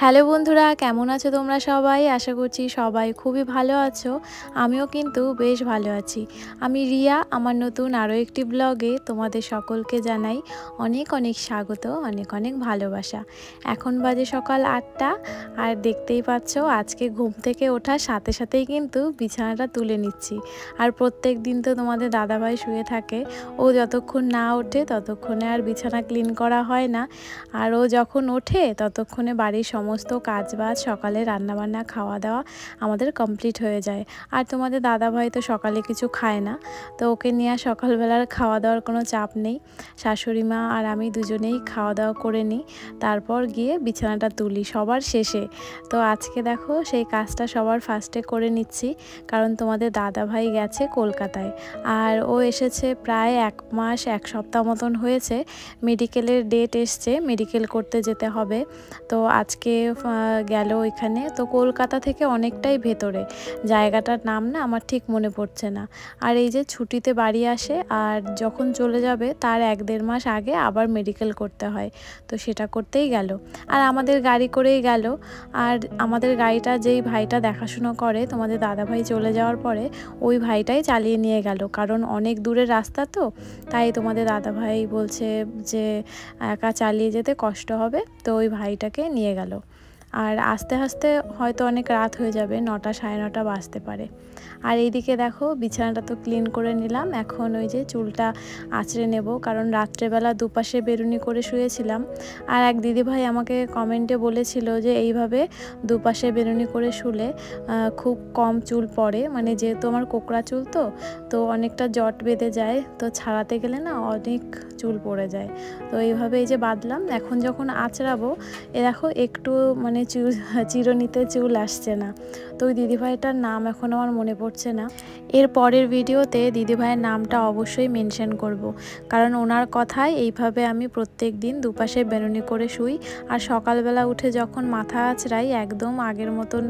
Hello বন্ধুরা, কেমন আছো তোমরা সবাই? আশা করছি সবাই খুবই ভালো আছো। আমিও কিন্তু বেশ ভালো আছি। আমি রিয়া, আমার নতুন আরও একটি ব্লগে তোমাদের সকলকে জানাই অনেক অনেক স্বাগত, অনেক অনেক ভালোবাসা। এখন বাজে সকাল 8টা, আর দেখতেই পাচ্ছ আজকে ঘুম থেকে ওঠার সাথে সাথেই কিন্তু বিছানাটা তুলে নিচ্ছি। আর প্রত্যেক দিন তো তোমাদের দাদাভাই শুয়ে থাকে, ও যতক্ষণ না ওঠে ততক্ষণে আর বিছানা ক্লিন করা হয় না। আর ও যখন ওঠে ততক্ষণে বাড়ির সমস্ত কাজবাজ, সকালে রান্নাবান্না, খাওয়া দাওয়া আমাদের কমপ্লিট হয়ে যায়। আর তোমাদের দাদাভাই তো সকালে কিছু খায় না, তো ওকে নিয়ে সকালবেলার খাওয়া দাওয়ার কোনো চাপ নেই। শাশুড়ি মা আর আমি দুজনেই খাওয়া দাওয়া করে নিই, তারপর গিয়ে বিছানাটা তুলি সবার শেষে। তো আজকে দেখো সেই কাজটা সবার ফার্স্টে করে নিচ্ছি, কারণ তোমাদের দাদাভাই গেছে কলকাতায়। আর ও এসেছে প্রায় 1 মাস 1 সপ্তাহ মতন হয়েছে। মেডিকেলের ডেট এসছে, মেডিকেল করতে যেতে হবে। তো আজকে গেল ওইখানে। তো কলকাতা থেকে অনেকটাই ভেতরে, জায়গাটার নাম না আমার ঠিক মনে পড়ছে না। আর এই যে ছুটিতে বাড়ি আসে, আর যখন চলে যাবে তার 1-1.5 মাস আগে আবার মেডিকেল করতে হয়, তো সেটা করতেই গেল। আর আমাদের গাড়ি করেই গেল। আর আমাদের গাড়িটা যেই ভাইটা দেখাশুনো করে তোমাদের দাদাভাই চলে যাওয়ার পরে, ওই ভাইটাই চালিয়ে নিয়ে গেল, কারণ অনেক দূরের রাস্তা তো। তাই তোমাদের দাদাভাই বলছে যে একা চালিয়ে যেতে কষ্ট হবে, তো ওই ভাইটাকে নিয়ে গেল। আর আস্তে আস্তে হয়তো অনেক রাত হয়ে যাবে, 9টা 9:30 বাজতে পারে। আর এইদিকে দেখো বিছানাটা তো ক্লিন করে নিলাম, এখন ওই যে চুলটা আঁচড়ে নেব, কারণ রাত্রেবেলা দুপাশে বেরুনি করে শুয়েছিলাম। আর এক দিদিভাই আমাকে কমেন্টে বলেছিল যে এইভাবে দুপাশে বেরুনি করে শুলে খুব কম চুল পড়ে, মানে যেহেতু আমার কোকড়া চুল তো অনেকটা জট বেঁধে যায়, তো ছাড়াতে গেলে না অনেক চুল পড়ে যায়। তো এইভাবে এই যে বাঁধলাম। এখন যখন আঁচড়াবো, এ দেখো একটু মানে চিরুনিতে চুল আসছে না। তো ওই দিদিভাইটার নাম এখন আমার মনে পড়ছে না। এর পরের ভিডিওতে দিদিভাইয়ের নামটা অবশ্যই মেনশন করব, কারণ ওনার কথায় এইভাবে আমি প্রত্যেক দিন দুপাশে বেনুনি করে শুই। আর সকালবেলা উঠে যখন মাথা আঁচড়াই, একদম আগের মতন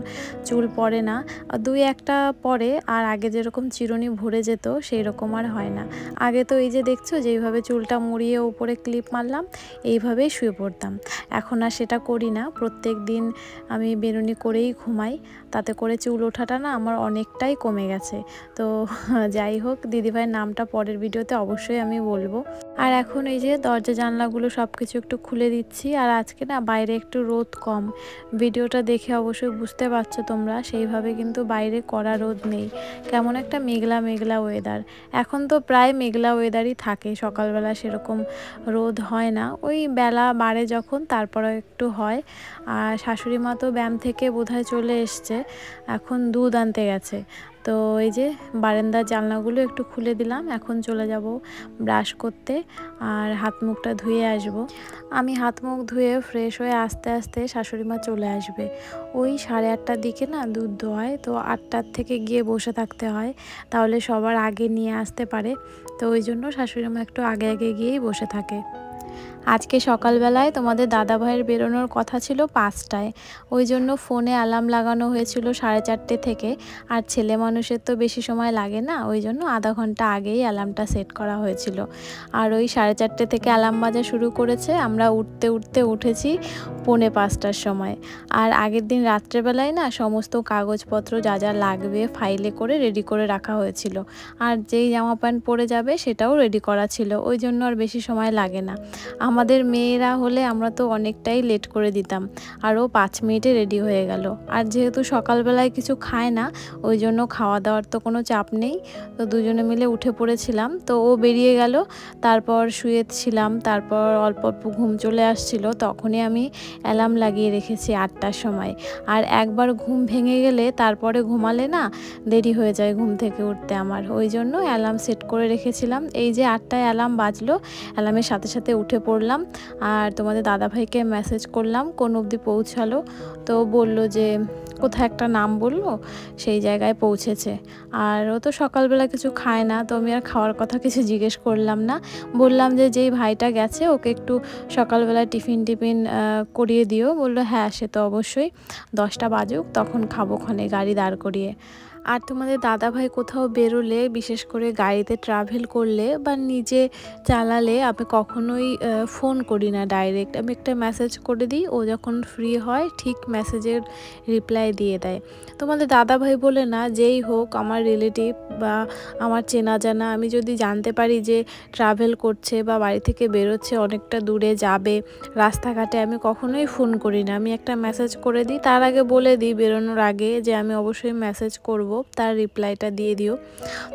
চুল পড়ে না, 2-1টা পড়ে। আর আগে যেরকম চিরুনি ভরে যেত সেই রকম আর হয় না। আগে তো এই যে দেখছো যেইভাবে চুলটা মুড়িয়ে উপরে ক্লিপ মারলাম, এইভাবেই শুয়ে পড়তাম। এখন আর সেটা করি না, প্রত্যেক দিন আমি বেনুনি করেই ঘুমাই। তাতে করে চুল ওঠাটা না আমার অনেকটাই কমে গেছে। তো যাই হোক, দিদিভাইয়ের নামটা পরের ভিডিওতে অবশ্যই আমি বলবো। আর এখন এই যে দরজা জানলাগুলো সব কিছু একটু খুলে দিচ্ছি। আর আজকে না বাইরে একটু রোদ কম, ভিডিওটা দেখে অবশ্যই বুঝতে পারছো তোমরা, সেইভাবে কিন্তু বাইরে কড়া রোদ নেই, কেমন একটা মেঘলা মেঘলা ওয়েদার। এখন তো প্রায় মেঘলা ওয়েদারই থাকে, সকালবেলা সেরকম রোদ হয় না, ওই বেলা বাড়ে যখন তারপরে একটু হয়। আর শাশুড়ি মা তো ব্যায়াম থেকে বোধহয় চলে এসছে, এখন দুধ আনতে গেছে। তো এই যে বারান্দার জানলাগুলো একটু খুলে দিলাম, এখন চলে যাব ব্রাশ করতে আর হাত মুখটা ধুয়ে আসব। আমি হাত মুখ ধুয়ে ফ্রেশ হয়ে আস্তে আস্তে শাশুড়ি মা চলে আসবে। ওই 8:30টার দিকে না দুধ দোয়ায়, তো 8টার থেকে গিয়ে বসে থাকতে হয়, তাহলে সবার আগে নিয়ে আসতে পারে। তো ওই জন্য শাশুড়ি মা একটু আগে আগে গিয়েই বসে থাকে। আজকে সকালবেলায় তোমাদের দাদাভাইয়ের বেরোনোর কথা ছিল 5টায়, ওই জন্য ফোনে অ্যালার্ম লাগানো হয়েছিল 4:30 থেকে। আর ছেলে মানুষের তো বেশি সময় লাগে না, ওই জন্য আধা ঘন্টা আগেই অ্যালার্মটা সেট করা হয়েছিল। আর ওই 4:30 থেকে অ্যালার্ম বাজা শুরু করেছে, আমরা উঠতে উঠতে উঠেছি 4:45টার সময়। আর আগের দিন রাত্রেবেলায় না সমস্ত কাগজপত্র যা যা লাগবে ফাইলে করে রেডি করে রাখা হয়েছিল। আর যেই জামা প্যান্ট পরে যাবে সেটাও রেডি করা ছিল, ওই জন্য আর বেশি সময় লাগে না। আমাদের মেয়েরা হলে আমরা তো অনেকটাই লেট করে দিতাম, আর ও 5 মিনিটে রেডি হয়ে গেল। আর যেহেতু সকালবেলায় কিছু খায় না, ওই জন্য খাওয়া দাওয়ার তো কোনো চাপ নেই। তো দুজনে মিলে উঠে পড়েছিলাম, তো ও বেরিয়ে গেল, তারপর শুয়েছিলাম, তারপর অল্প অল্প ঘুম চলে আসছিল, তখনই আমি অ্যালার্ম লাগিয়ে রেখেছি 8টার সময়। আর একবার ঘুম ভেঙে গেলে তারপরে ঘুমালে না দেরি হয়ে যায় ঘুম থেকে উঠতে আমার, ওই জন্য অ্যালার্ম সেট করে রেখেছিলাম। এই যে 8টায় অ্যালার্ম বাজলো, অ্যালার্মের সাথে সাথে উঠে পড়লাম। আর তোমাদের দাদাভাইকে মেসেজ করলাম কোন অবধি পৌঁছালো, তো বলল যে কোথায় একটা নাম বললো, সেই জায়গায় পৌঁছেছে। আর ও তো সকালবেলা কিছু খায় না, তো আমি আর খাওয়ার কথা কিছু জিজ্ঞেস করলাম না। বললাম যে যেই ভাইটা গেছে ওকে একটু সকালবেলা টিফিন করিয়ে দিও। বললো হ্যাঁ, সে তো অবশ্যই, 10টা বাজুক তখন খাবো ক্ষণে গাড়ি দাঁড় করিয়ে। আর তোমাদের দাদাভাই কোথাও বেরোলে, বিশেষ করে গাড়িতে ট্রাভেল করলে বা নিজে চালালে, আমি কখনোই ফোন করি না ডাইরেক্ট। আমি একটা মেসেজ করে দিই, ও যখন ফ্রি হয় ঠিক মেসেজের রিপ্লাই দিয়ে দেয়। তোমাদের দাদাভাই বলে না, যেই হোক আমার রিলেটিভ বা আমার চেনা জানা, আমি যদি জানতে পারি যে ট্রাভেল করছে বা বাড়ি থেকে বেরোচ্ছে, অনেকটা দূরে যাবে, রাস্তাঘাটে, আমি কখনোই ফোন করি না। আমি একটা মেসেজ করে দিই, তার আগে বলে দিই বেরোনোর আগে যে আমি অবশ্যই মেসেজ করব, তার রিপ্লাইটা দিয়ে দিও।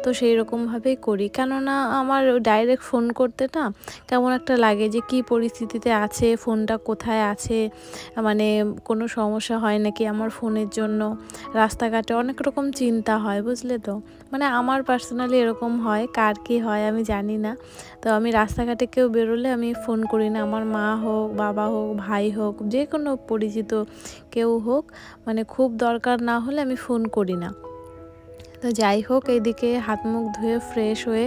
তো সেই রকমভাবেই করি, কেননা আমার ডাইরেক্ট ফোন করতে না কেমন একটা লাগে, যে কি পরিস্থিতিতে আছে, ফোনটা কোথায় আছে, মানে কোনো সমস্যা হয় নাকি আমার ফোনের জন্য। রাস্তাঘাটে অনেক রকম চিন্তা হয়, বুঝলে তো। মানে আমার পার্সোনালি এরকম হয়, কার কী হয় আমি জানি না। তো আমি রাস্তাঘাটে কেউ বেরোলে আমি ফোন করি না, আমার মা হোক, বাবা হোক, ভাই হোক, যে কোনো পরিচিত কেউ হোক, মানে খুব দরকার না হলে আমি ফোন করি না। তো যাই হোক, এইদিকে হাত মুখ ধুয়ে ফ্রেশ হয়ে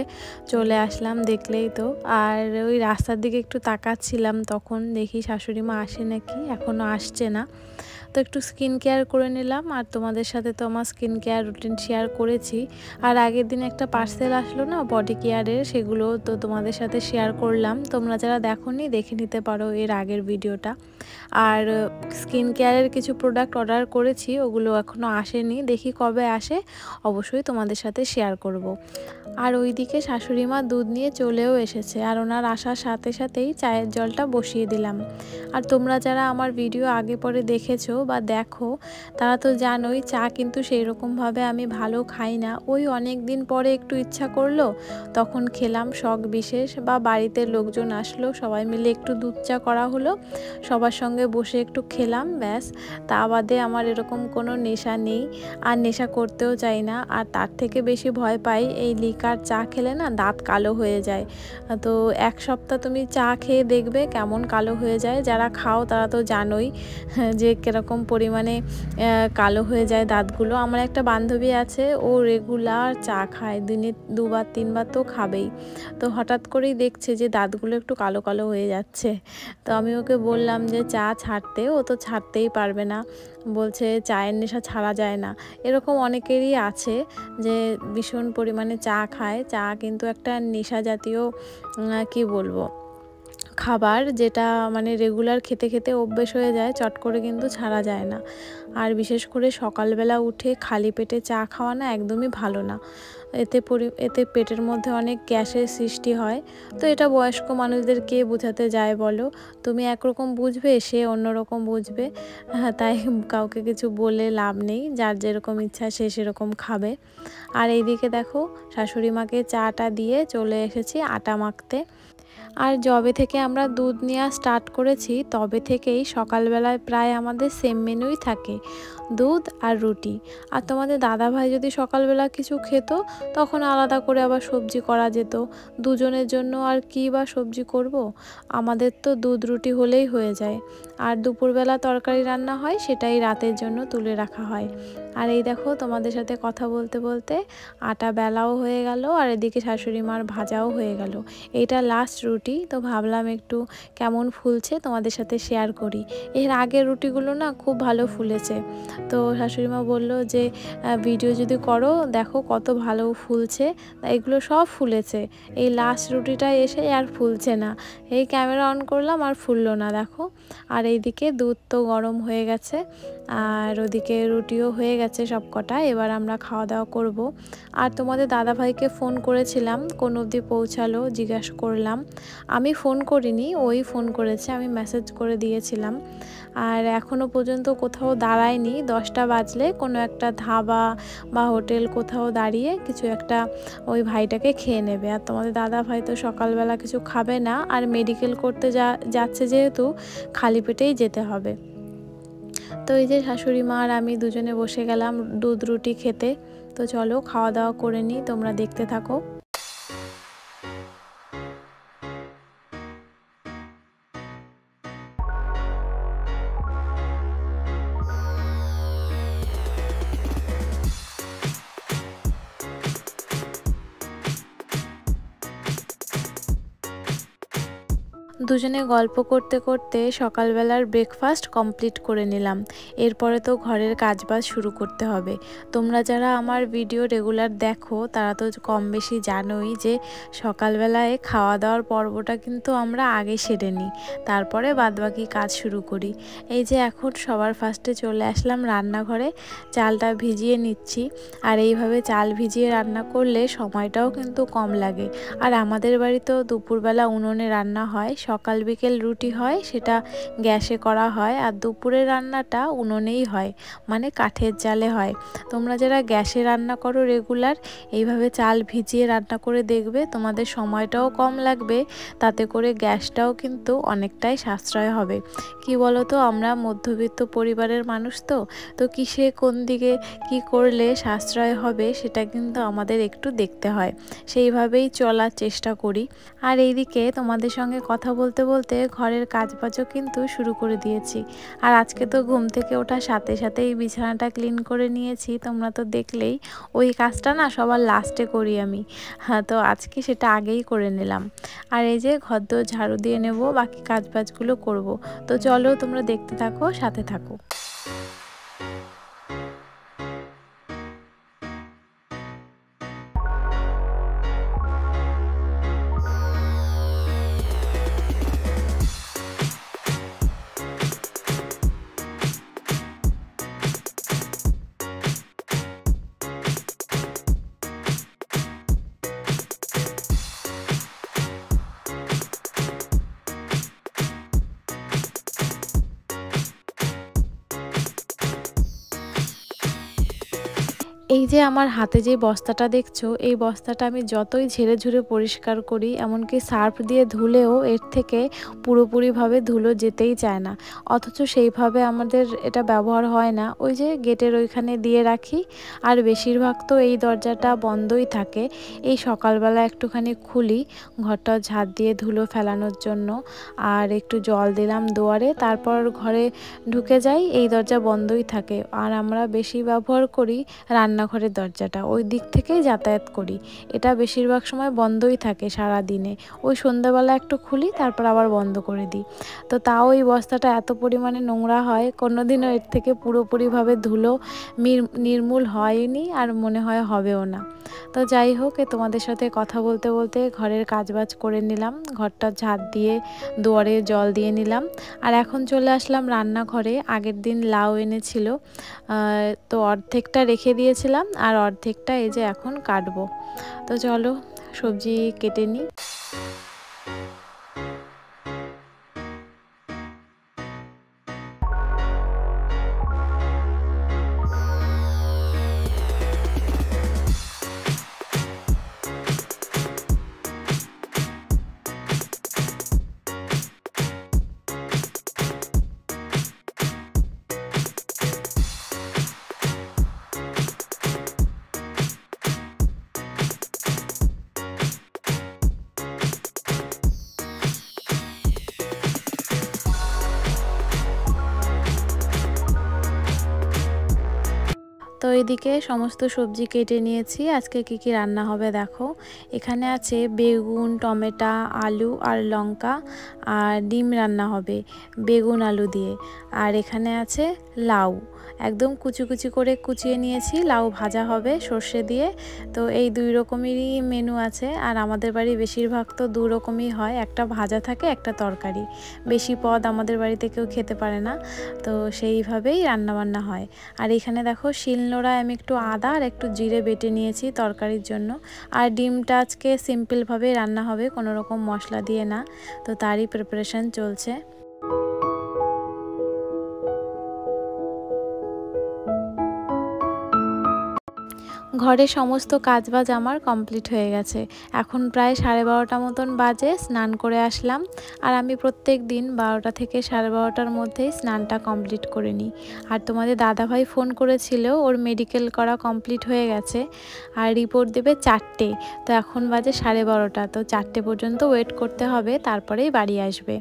চলে আসলাম, দেখলেই তো। আর ওই রাস্তার দিকে একটু তাকাচ্ছিলাম, তখন দেখি শাশুড়ি মা আসে নাকি, এখনও আসছে না। তো একটু স্কিন কেয়ার করে নিলাম, আর তোমাদের সাথে তো আমার স্কিন কেয়ার রুটিন শেয়ার করেছি। আর আগের দিন একটা পার্সেল আসলো না বডি কেয়ারের, সেগুলো তো তোমাদের সাথে শেয়ার করলাম। তোমরা যারা দেখোনি দেখে নিতে পারো এর আগের ভিডিওটা। আর স্কিন কেয়ারের কিছু প্রোডাক্ট অর্ডার করেছি, ওগুলো এখনও আসেনি, দেখি কবে আসে, অবশ্যই তোমাদের সাথে শেয়ার করব। আর ওইদিকে শাশুড়ি মা দুধ নিয়ে চলেও এসেছে, আর ওনার আসার সাথে সাথেই চায়ের জলটা বসিয়ে দিলাম। আর তোমরা যারা আমার ভিডিও আগে পরে দেখেছো বা দেখো, তারা তো জানোই চা কিন্তু সেই রকমভাবে আমি ভালো খাই না। ওই অনেক দিন পরে একটু ইচ্ছা করলো, তখন খেলাম শখ বিশেষ, বা বাড়িতে লোকজন আসলো, সবাই মিলে একটু দুধ চা করা হলো, সবার সঙ্গে বসে একটু খেলাম, ব্যাস। তা বাদে আমার এরকম কোনো নেশা নেই, আর নেশা করতেও চাই না। আর তার থেকে বেশি ভয় পাই এই লিকার চা খেলে না দাঁত কালো হয়ে যায়। তো এক সপ্তাহ তুমি চা খেয়ে দেখবে কেমন কালো হয়ে যায়, যারা খাও তারা তো জানোই যে কীরকম পরিমাণে কালো হয়ে যায় দাঁতগুলো। আমার একটা বান্ধবী আছে, ও রেগুলার চা খায়, দিনে 2-3 বার তো খাবেই। তো হঠাৎ করেই দেখছে যে দাঁতগুলো একটু কালো কালো হয়ে যাচ্ছে। তো আমি ওকে বললাম যে চা ছাড়তে, ও তো ছাড়তেই পারবে না, বলছে চায়ের নেশা ছাড়া যায় না। এরকম অনেকেরই আছে যে ভীষণ পরিমাণে চা খায়। চা কিন্তু একটা নেশা জাতীয় কি বলবো খাবার, যেটা মানে রেগুলার খেতে খেতে অভ্যেস হয়ে যায়, চট করে কিন্তু ছাড়া যায় না। আর বিশেষ করে সকালবেলা উঠে খালি পেটে চা খাওয়া না একদমই ভালো না। এতে পেটের মধ্যে অনেক গ্যাসের সৃষ্টি হয়। তো এটা বয়স্ক মানুষদের কে বোঝাতে যায় বলো, তুমি একরকম বুঝবে, সে অন্যরকম বুঝবে। হ্যাঁ, তাই কাউকে কিছু বলে লাভ নেই, যার যেরকম ইচ্ছা সে সেরকম খাবে। আর এইদিকে দেখো, শাশুড়ি মাকে চাটা দিয়ে চলে এসেছি আটা মাখতে। আর যবে থেকে আমরা দুধ নেওয়া স্টার্ট করেছি, তবে থেকেই সকালবেলায় প্রায় আমাদের সেম মেনুই থাকে, দুধ আর রুটি। আর তোমাদের দাদাভাই যদি সকালবেলা কিছু খেত, তখন আলাদা করে আবার সবজি করা যেত। দুজনের জন্য আর কি বা সবজি করব, আমাদের তো দুধ রুটি হলেই হয়ে যায়। আর দুপুরবেলা তরকারি রান্না হয়, সেটাই রাতের জন্য তুলে রাখা হয়। আর এই দেখো, তোমাদের সাথে কথা বলতে বলতে আটা বেলাও হয়ে গেল, আর এদিকে শাশুড়ি মার ভাজাও হয়ে গেল। এইটা লাস্ট রুটি, তো ভাবলাম একটু কেমন ফুলছে তোমাদের সাথে শেয়ার করি। এর আগের রুটিগুলো না খুব ভালো ফুলেছে। তো শাশুড়ি মা বললো যে ভিডিও যদি করো দেখো কত ভালো ফুলছে। এগুলো সব ফুলেছে, এই লাস্ট রুটিটা এসে আর ফুলছে না। এই ক্যামেরা অন করলাম আর ফুললো না, দেখো। আর এইদিকে দুধ তো গরম হয়ে গেছে, আর ওদিকে রুটিও হয়ে গেছে সব কটা। এবার আমরা খাওয়া দাওয়া করব। আর তোমাদের দাদাভাইকে ফোন করেছিলাম, কোন অবধি পৌঁছালো জিজ্ঞাসা করলাম। আমি ফোন করিনি, ওই ফোন করেছে, আমি মেসেজ করে দিয়েছিলাম। আর এখনও পর্যন্ত কোথাও দাঁড়ায়নি। 10টা বাজলে কোনো একটা ধাবা বা হোটেল কোথাও দাঁড়িয়ে কিছু একটা ওই ভাইটাকে খেয়ে নেবে। আর তোমাদের দাদাভাই তো সকালবেলা কিছু খাবে না, আর মেডিকেল করতে যাচ্ছে যেহেতু খালি পেটেই যেতে হবে। তো এই যে শাশুড়ি মা আর আমি দুজনে বসে গেলাম দুধ রুটি খেতে। তো চলো খাওয়া দাওয়া করে নিই, তোমরা দেখতে থাকো। দুজনে গল্প করতে করতে সকালবেলার ব্রেকফাস্ট কমপ্লিট করে নিলাম। এরপরে তো ঘরের কাজবাজ শুরু করতে হবে। তোমরা যারা আমার ভিডিও রেগুলার দেখো তারা তো কম বেশি জানোই যে সকালবেলায় খাওয়া দাওয়ার পর্বটা কিন্তু আমরা আগে সেরে নিই, তারপরে বাদবাকি কাজ শুরু করি। এই যে এখন সবার ফার্স্টে চলে আসলাম রান্নাঘরে, চালটা ভিজিয়ে নিচ্ছি। আর এইভাবে চাল ভিজিয়ে রান্না করলে সময়টাও কিন্তু কম লাগে। আর আমাদের বাড়িতেও দুপুরবেলা উনুনে রান্না হয়, সকাল বিকেল রুটি হয়, সেটা গ্যাসে করা হয়। আর দুপুরের রান্নাটা উনুনেই হয়, মানে কাঠের জালে হয়। তোমরা যারা গ্যাসে রান্না করো রেগুলার, এইভাবে চাল ভিজিয়ে রান্না করে দেখবে, তোমাদের সময়টাও কম লাগবে, তাতে করে গ্যাসটাও কিন্তু অনেকটাই সাশ্রয় হবে। কি বলো তো, আমরা মধ্যবিত্ত পরিবারের মানুষ, তো কিসে কোন দিকে কি করলে সাশ্রয় হবে সেটা কিন্তু আমাদের একটু দেখতে হয়, সেইভাবেই চলার চেষ্টা করি। আর এইদিকে তোমাদের সঙ্গে কথা বলতে বলতে ঘরের কাজবাজও কিন্তু শুরু করে দিয়েছি। আর আজকে তো ঘুম থেকে ওঠার সাথে সাথেই বিছানাটা ক্লিন করে নিয়েছি, তোমরা তো দেখলেই। ওই কাজটা না সবার লাস্টে করি আমি, হ্যাঁ, তো আজকে সেটা আগেই করে নিলাম। আর এই যে ঘরদোর ঝাড়ু দিয়ে নেব, বাকি কাজবাজগুলো করব। তো চলো তোমরা দেখতে থাকো, সাথে থাকো। এই যে আমার হাতে যে বস্তাটা দেখছো, এই বস্তাটা আমি যতই ঝেড়ে ঝুড়ে পরিষ্কার করি, এমনকি সার্ফ দিয়ে ধুলেও এর থেকে পুরোপুরিভাবে ধুলো যেতেই চায় না। অথচ সেইভাবে আমাদের এটা ব্যবহার হয় না, ওই যে গেটের ওইখানে দিয়ে রাখি। আর বেশিরভাগ তো এই দরজাটা বন্ধই থাকে। এই সকালবেলা একটুখানি খুলি ঘরটা ঝাড় দিয়ে ধুলো ফেলানোর জন্য, আর একটু জল দিলাম দুয়ারে, তারপর ঘরে ঢুকে যাই। এই দরজা বন্ধই থাকে। আর আমরা বেশি ব্যবহার করি রান্নাঘরের দরজাটা, ওই দিক থেকেই যাতায়াত করি। এটা বেশিরভাগ সময় বন্ধই থাকে সারা দিনে। ওই সন্ধ্যাবেলা একটু খুলি, তারপর আবার বন্ধ করে দিই। তো তাও এই বস্তাটা এত পরিমাণে নোংরা হয়, কোনোদিনও এর থেকে পুরোপুরিভাবে ধুলো নির্মূল হয়নি, আর মনে হয় হবেও না। তো যাই হোক, তোমাদের সাথে কথা বলতে বলতে ঘরের কাজবাজ করে নিলাম, ঘরটা ঝাড় দিয়ে দুয়ারে জল দিয়ে নিলাম। আর এখন চলে আসলাম রান্নাঘরে। আগের দিন লাউ এনেছিল, তো অর্ধেকটা রেখে দিয়েছিলাম, আর অর্ধেকটা এই যে এখন কাটবো। তো চলো সবজি কেটে নিই। তো এদিকে সমস্ত সবজি কেটে নিয়েছি। আজকে কি কি রান্না হবে দেখো। এখানে আছে বেগুন, টমেটো, আলু আর লঙ্কা, আর ডিম রান্না হবে বেগুন আলু দিয়ে। আর এখানে আছে লাউ, একদম কুচি কুচি করে কুচিয়ে নিয়েছি। লাউ ভাজা হবে সর্ষে দিয়ে। তো এই দুই রকমেরই মেনু আছে। আর আমাদের বাড়ি বেশিরভাগ তো দু রকমই হয়, একটা ভাজা থাকে, একটা তরকারি। বেশি পদ আমাদের বাড়িতে কেউ খেতে পারে না, তো সেইভাবেই রান্নাবান্না হয়। আর এখানে দেখো শিলনোড়ায় আমি একটু আদা আর একটু জিরে বেটে নিয়েছি তরকারির জন্য। আর ডিমটা আজকে সিম্পলভাবে রান্না হবে, কোনো রকম মশলা দিয়ে না। তো তারই প্রিপারেশন চলছে। ঘরে সমস্ত কাজবাজ আমার কমপ্লিট হয়ে গেছে। এখন প্রায় 12:30 মতন বাজে, স্নান করে আসলাম। আর আমি প্রত্যেক দিন 12টা থেকে 12:30টার মধ্যেই স্নানটা কমপ্লিট করে নিই। আর তোমাদের দাদাভাই ফোন করেছিল, ওর মেডিকেল করা কমপ্লিট হয়ে গেছে, আর রিপোর্ট দেবে 4টে। তো এখন বাজে 12:30, তো 4টে পর্যন্ত ওয়েট করতে হবে, তারপরেই বাড়ি আসবে।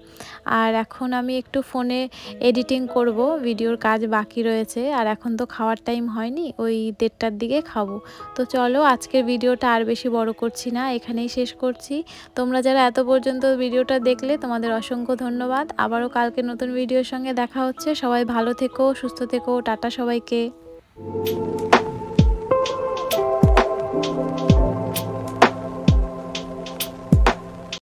আর এখন আমি একটু ফোনে এডিটিং করব, ভিডিওর কাজ বাকি রয়েছে। আর এখন তো খাওয়ার টাইম হয়নি, ওই 1:30টার দিকে খাবো। তো চলো আজকের ভিডিওটা আর বেশি বড় করছি না, এখানেই শেষ করছি। তোমরা যারা এত পর্যন্ত ভিডিওটা দেখলে তোমাদের অসংখ্য ধন্যবাদ। আবারও কালকে নতুন ভিডিওর সঙ্গে দেখা হচ্ছে। সবাই ভালো থেকো, সুস্থ থেকো, টাটা সবাইকে।